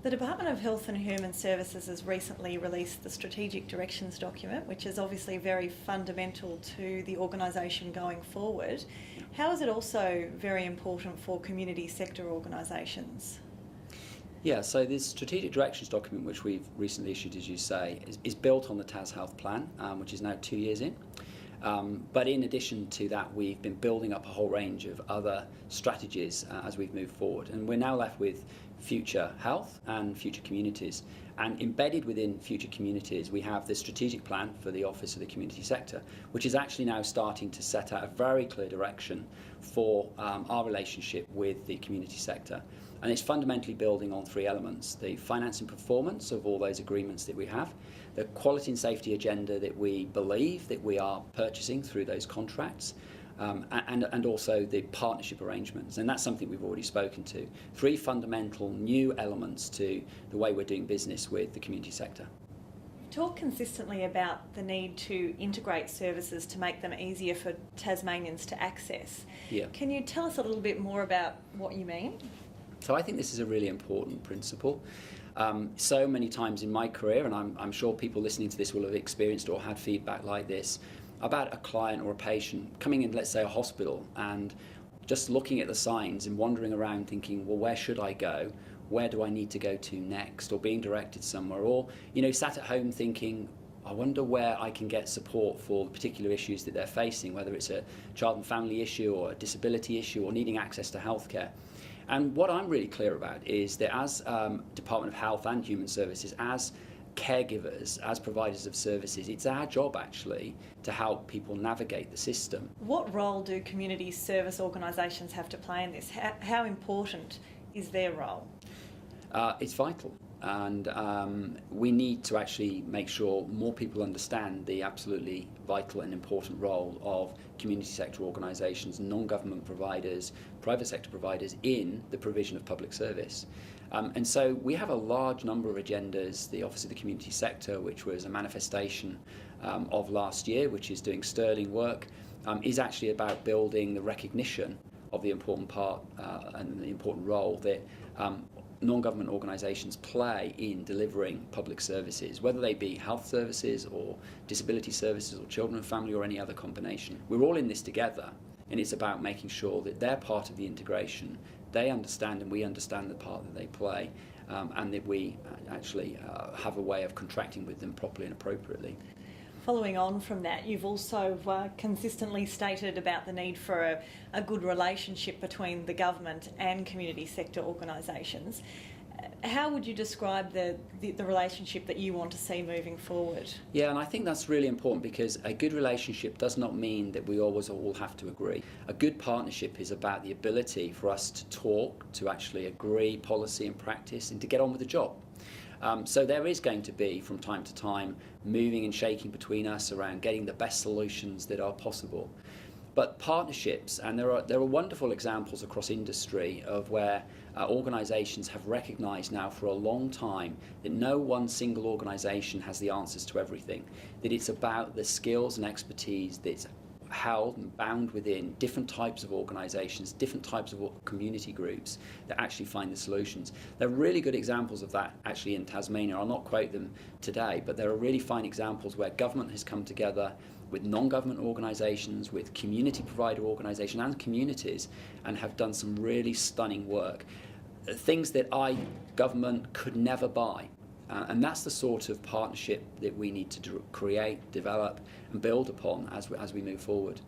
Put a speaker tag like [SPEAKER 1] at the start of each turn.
[SPEAKER 1] The Department of Health and Human Services has recently released the Strategic Directions document, which is obviously very fundamental to the organisation going forward. How is it also very important for community sector organisations?
[SPEAKER 2] Yeah, so this Strategic Directions document, which we've recently issued, as you say, is built on the Tas Health Plan, which is now 2 years in. But in addition to that, we've been building up a whole range of other strategies as we've moved forward. And we're now left with future health and future communities. And embedded within future communities, we have the strategic plan for the Office of the Community Sector, which is actually now starting to set out a very clear direction for our relationship with the community sector. And it's fundamentally building on three elements: the finance and performance of all those agreements that we have, the quality and safety agenda that we believe that we are purchasing through those contracts, and also the partnership arrangements. And that's something we've already spoken to. Three fundamental new elements to the way we're doing business with the community sector.
[SPEAKER 1] You talk consistently about the need to integrate services to make them easier for Tasmanians to access.
[SPEAKER 2] Yeah.
[SPEAKER 1] Can you tell us a little bit more about what you mean?
[SPEAKER 2] So I think this is a really important principle. So many times in my career, and I'm sure people listening to this will have experienced or had feedback like this, about a client or a patient coming in, let's say, a hospital, and just looking at the signs and wandering around thinking, well, where should I go? Where do I need to go to next? Or being directed somewhere, or, sat at home thinking, I wonder where I can get support for the particular issues that they're facing, whether it's a child and family issue or a disability issue or needing access to healthcare. And what I'm really clear about is that as Department of Health and Human Services, as caregivers, as providers of services, it's our job actually to help people navigate the system.
[SPEAKER 1] What role do community service organisations have to play in this? How important is their role?
[SPEAKER 2] It's vital. And we need to actually make sure more people understand the absolutely vital and important role of community sector organisations, non-government providers, private sector providers in the provision of public service. And so we have a large number of agendas. The Office of the Community Sector, which was a manifestation of last year, which is doing sterling work, is actually about building the recognition of the important part and the important role that non-government organisations play in delivering public services, whether they be health services or disability services or children and family or any other combination. We're all in this together, and it's about making sure that they're part of the integration, they understand and we understand the part that they play, and that we actually have a way of contracting with them properly and appropriately.
[SPEAKER 1] Following on from that, you've also consistently stated about the need for a good relationship between the government and community sector organisations. How would you describe the relationship that you want to see moving forward?
[SPEAKER 2] Yeah, and I think that's really important, because a good relationship does not mean that we always all have to agree. A good partnership is about the ability for us to talk, to actually agree policy and practice, and to get on with the job. So there is going to be, from time to time, moving and shaking between us around getting the best solutions that are possible. But partnerships, and there are wonderful examples across industry of where organisations have recognised now for a long time that no one single organisation has the answers to everything, that it's about the skills and expertise that's held and bound within different types of organisations, different types of community groups that actually find the solutions. There are really good examples of that actually in Tasmania. I'll not quote them today, but there are really fine examples where government has come together with non-government organisations, with community provider organisations and communities, and have done some really stunning work. Things that government could never buy. And that's the sort of partnership that we need to create, develop and build upon as we move forward.